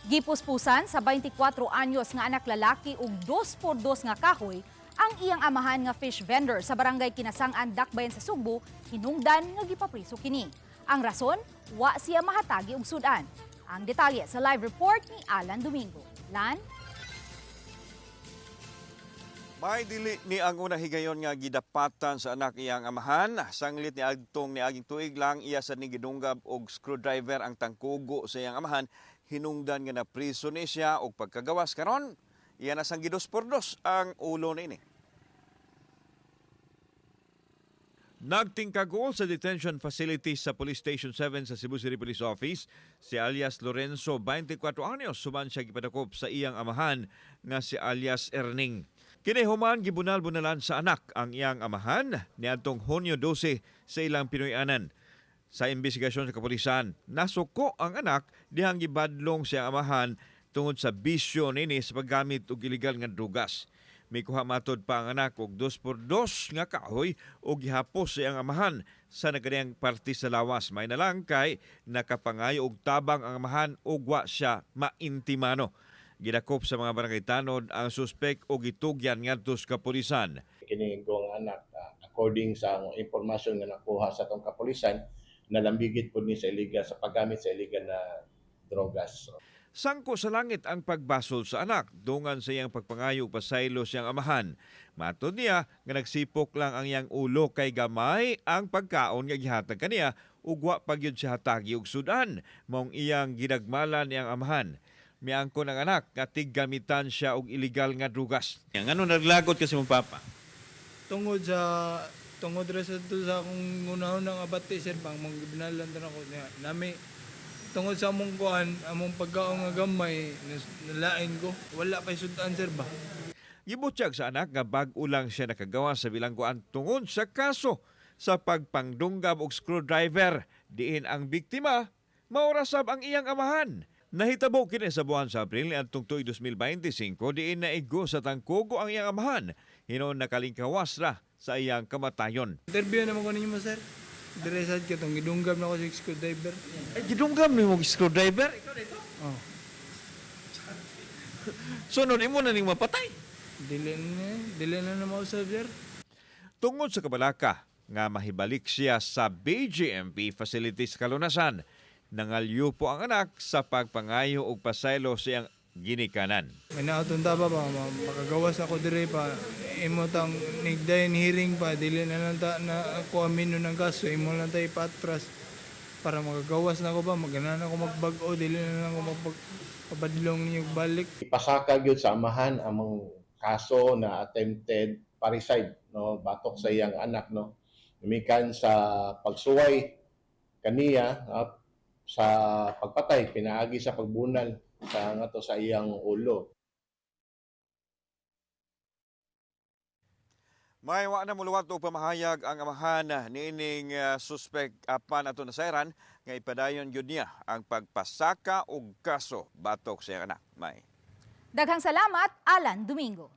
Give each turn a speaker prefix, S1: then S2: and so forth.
S1: Gipuspusan sa 24 anyos nga anak lalaki ug 2x2 nga kahoy ang iyang amahan nga fish vendor sa barangay Kinasang-an, Dakbayan sa Sugbo, hinungdan nga gipapriso kini. Ang rason, wa siya mahatagi og sudan. Ang detalye sa live report ni Alan Domingo. Lan?
S2: May dili ni ang unang higayon nga gidapatan sa anak iyang amahan. Sanglit ni agtong ni aging tuig lang iya sa ni gidunggab og screwdriver ang tangkugo sa iyang amahan. Hinungdan nga na priso ni siya og pagkagawas karon iya na sang gidos-por-dos ang ulo ni ini. Nagtingkagol sa detention facility sa Police Station 7 sa Cebu City Police Office si alias Lorenzo, 24 anyos, suman siya gipadakop sa iyang amahan nga si alias Erning. Kinihuman gibunal-bunalan sa anak ang iyang amahan niadtong Hunyo 12 sa ilang Pinoy-anan. Sa investigasyon sa kapulisan, nasuko ang anak dihang gibadlong siya amahan tungod sa bisyo nini sa paggamit og illegal nga drugas. May kuha matod pa ang anak og 2x2 nga kahoy o gihapos sa iyang amahan sa nagadiyang parte sa lawas. May na lang kay nakapangayo og tabang ang amahan og wa siya maintimano. Gidakop sa mga barangay tanod ang suspek o gitugyan ngadto sa kapulisan.
S3: Kini kong anak, according sa impormasyon nga nakuha sa atong kapulisan, nalambigit po ni sa illegal sa paggamit sa illegal na drogas.
S2: Sangko sa langit ang pagbasol sa anak, dungan sa iyang pagpangayo pasaylo siyang amahan. Matod niya nga nagsipok lang ang iyang ulo kay gamay ang pagkaon nga gihatag kaniya ug wa pagyud siya hatagi og sudan. Maong iyang ginagmalan niyang amahan. Miangko ng anak nga tiggamitan siya og illegal nga drugas. Ngano naglagot kasi mong papa?
S4: Tungod ra sa akong unahon ng abate sir bang manggibinalan tan ako niya nami tungod sa among kuan among pagkaon nga gamay nalain ko wala pa sudan sir ba.
S2: Gibutyag sa anak nga bag-o lang siya nakagawa sa bilangguan tungod sa kaso sa pagpangdunggab og screwdriver. Diin ang biktima maurasab ang iyang amahan. Nahitabo kini sa buwan sa Abril atong tuig 2025 diin naigo sa tangkugo ang iyang amahan. Hinon nakalingkawas ra sa iyang kamatayon.
S4: Interview naman ko ninyo sir. Diresad ka tong gidunggab na ko sa screwdriver.
S2: Ay, gidunggam ni mo screwdriver? Ikaw dito?
S4: Oh.
S2: Sunod imo na ning mapatay.
S4: Dili na mausab sir.
S2: Tungod sa kabalaka nga mahibalik siya sa BGMP facilities Kalunasan, nangalyo po ang anak sa pagpangayo og pasaylo sa iyang ginikanan.
S4: May nautong taba pa makagawas ako dire pa imo tang nigdayon hearing pa dili na lang ta na ako amino ng kaso imo lang ta ipatras para magagawas na ako ba magana na ako magbag-o dili na lang ako magpabadlong niyo balik.
S3: Ipasaka gyud sa amahan among kaso na attempted parricide, no, batok sa iyang anak, no. Mikan sa pagsuway kaniya sa pagpatay pinaagi sa pagbunal sa ngato sa iyang ulo.
S2: May wa na muluwat og pamahayag ang amahan niining suspect apan ato nasayran nga ipadayon gyud niya ang pagpasaka og kaso batok sa iyang anak. May
S1: Daghang salamat, Alan Domingo.